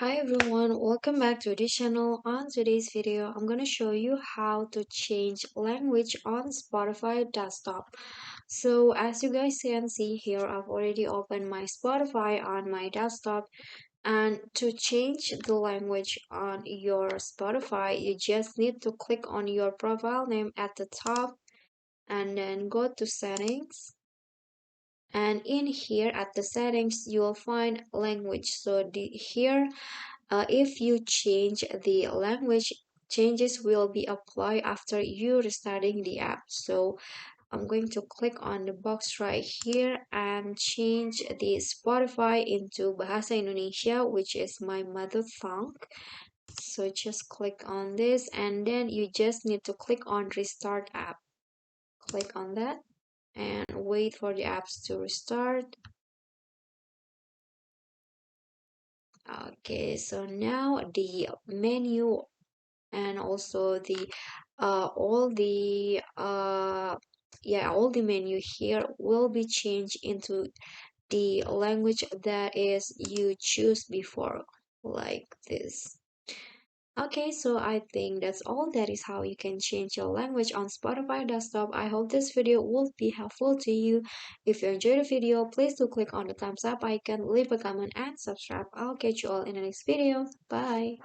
Hi everyone, welcome back to this channel. On today's video, I'm gonna show you how to change language on Spotify desktop. So as you guys can see here, I've already opened my Spotify on my desktop. And to change the language on your Spotify, you just need to click on your profile name at the top and then go to settings, and in here at the settings you will find language. So here if you change the language, changes will be applied after you restarting the app. So I'm going to click on the box right here and change the Spotify into Bahasa Indonesia, which is my mother tongue. So just click on this and then you just need to click on restart app. Click on that and wait for the apps to restart. Okay, so now the menu and also the all the menu here will be changed into the language that is you choose before, like this. Okay, so I think that's all. That is how you can change your language on Spotify desktop. I hope this video will be helpful to you. If you enjoyed the video, please do click on the thumbs up icon, leave a comment and subscribe. I'll catch you all in the next video. Bye.